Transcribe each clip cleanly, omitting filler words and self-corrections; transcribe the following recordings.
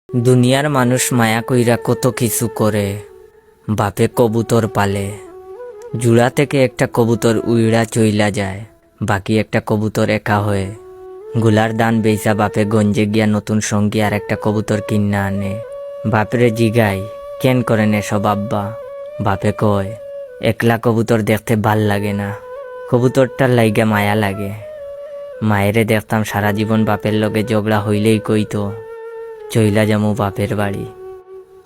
দুনিয়ার মানুষ মায়া কইরা কত কিছু করে। বাপে কবুতর পালে, জুড়া থেকে একটা কবুতর উইড়া চইলা যায়, বাকি একটা কবুতর একা হয়ে। গুলার দান বেইসা বাপে গঞ্জে গিয়া নতুন সঙ্গী আর একটা কবুতর কিন্না আনে। বাপরে জিগাই কেন করেন এসব আব্বা? বাপে কয় একলা কবুতর দেখতে ভাল লাগে না, কবুতরটার লাইগা মায়া লাগে। মায়েরে দেখতাম সারা জীবন বাপের লগে ঝগড়া হইলেই কইতো চইলা যামু বাপের বাড়ি,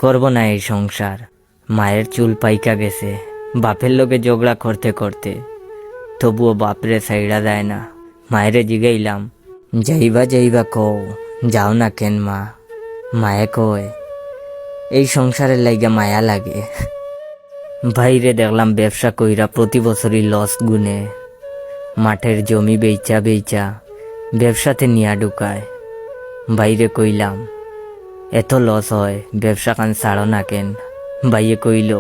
করব না এই সংসার। মায়ের চুল পাইকা গেছে বাপের লগে ঝগড়া করতে করতে, তবুও বাপরে সাইড়া দেয় না। মায়েরে জিগাইলাম যাইবা যাইবা কও, যাও না কেন মা? মায়ে কয় এই সংসারের লাইগা মায়া লাগে। বাইরে দেখলাম ব্যবসা কইরা প্রতি বছরই লস গুনে, মাঠের জমি বেচা বেচা ব্যবসাতে নিয়া ঢুকায়। বাইরে কইলাম এত লস হয়, ব্যবসা কান ছাড়ো না কেন? বাইয়ে কইল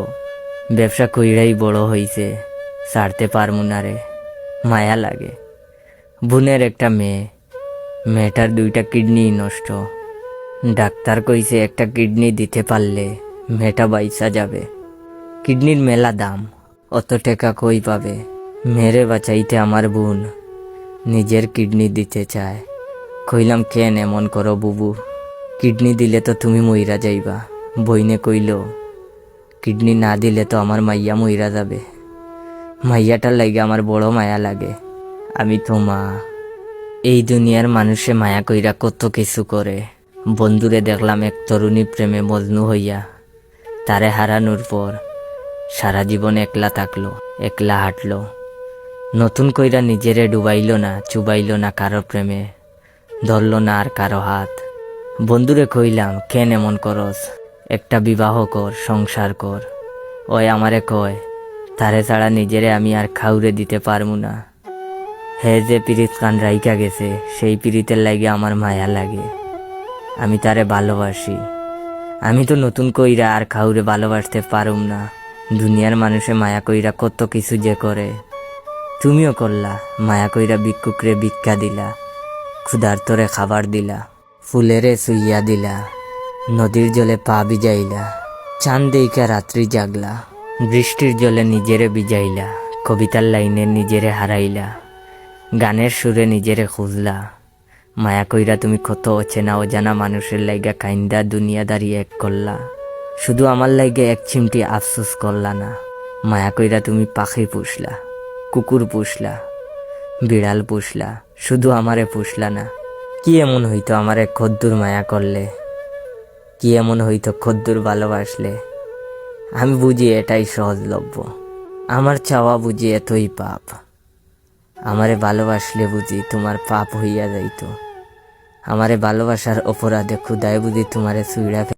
ব্যবসা কইরাই বড় হইছে, ছাড়তে পারমু না রে, মায়া লাগে। বোনের একটা মেয়ে, মেয়েটার 2টা কিডনি নষ্ট। ডাক্তার কইছে একটা কিডনি দিতে পারলে মেয়েটা বাইসা যাবে। কিডনির মেলা দাম, অত টাকা কই পাবে? মেরে বাঁচাইতে আমার বোন নিজের কিডনি দিতে চায়। কইলাম কেন এমন করো বুবু, কিডনি দিলে তো তুমি মইরা যাইবা। বইনে কইল কিডনি না দিলে তো আমার মাইয়া মইরা যাবে। মাইয়াটার লাগে আমার বড় মায়া লাগে। আমি তো মা। এই দুনিয়ার মানুষে মায়া কইরা কত কিছু করে। বন্ধুরে দেখলাম এক তরুণী প্রেমে মজনু হইয়া, তারে হারানোর পর সারা জীবন একলা থাকলো, একলা হাঁটলো। নতুন কইরা নিজেরে ডুবাইল না, চুবাইল না কারো প্রেমে, ধরল না আর কারো হাত। বন্ধুরে কইলাম কেন এমন করস, একটা বিবাহ কর, সংসার কর। ওই আমারে কয় তারে ছাড়া নিজেরে আমি আর খাউরে দিতে পারমু না। হে যে পিরিত কান রাইকা গেছে, সেই পিরিতের লাগে আমার মায়া লাগে। আমি তারে ভালোবাসি। আমি তো নতুন কইরা আর খাউরে ভালোবাসতে পারুম না। দুনিয়ার মানুষে মায়া কইরা কত কিছু যে করে। তুমিও করলা, মায়া কইরা ভিক্ষুকরে ভিক্ষা দিলা, ক্ষুধার্তরে খাবার দিলা, ফুলেরে সুইয়া দিলা, নদীর জলে পা ভিজাইলা, চাঁদ দেইকা রাত্রি জাগলা, বৃষ্টির জলে নিজেরে ভিজাইলা, কবিতার লাইনে নিজেরে হারাইলা, গানের সুরে নিজেরে খুঁজলা। মায়া কইরা তুমি কত অচেনা অজানা মানুষের লাইগা কাইন্দা দুনিয়াদারি এক করলা। শুধু আমার লাইগে এক চিমটি আফসোস করলা না। মায়া কইরা তুমি পাখি পুষলা, কুকুর পুষলা, বিড়াল পুষলা, শুধু আমারে পুষলা না। কি এমন হইতো আমারে খদ্দুর মায়া করলে? কি এমন হইতো খদ্দুর ভালোবাসলে? আমি বুঝি এটাই সহজলভ্য, আমার চাওয়া বুঝি এতই পাপ। আমারে ভালোবাসলে বুঝি তোমার পাপ হইয়া যাইতো। আমারে ভালোবাসার অপরাধে ক্ষুদায় বুঝি তোমারে ছুঁড়া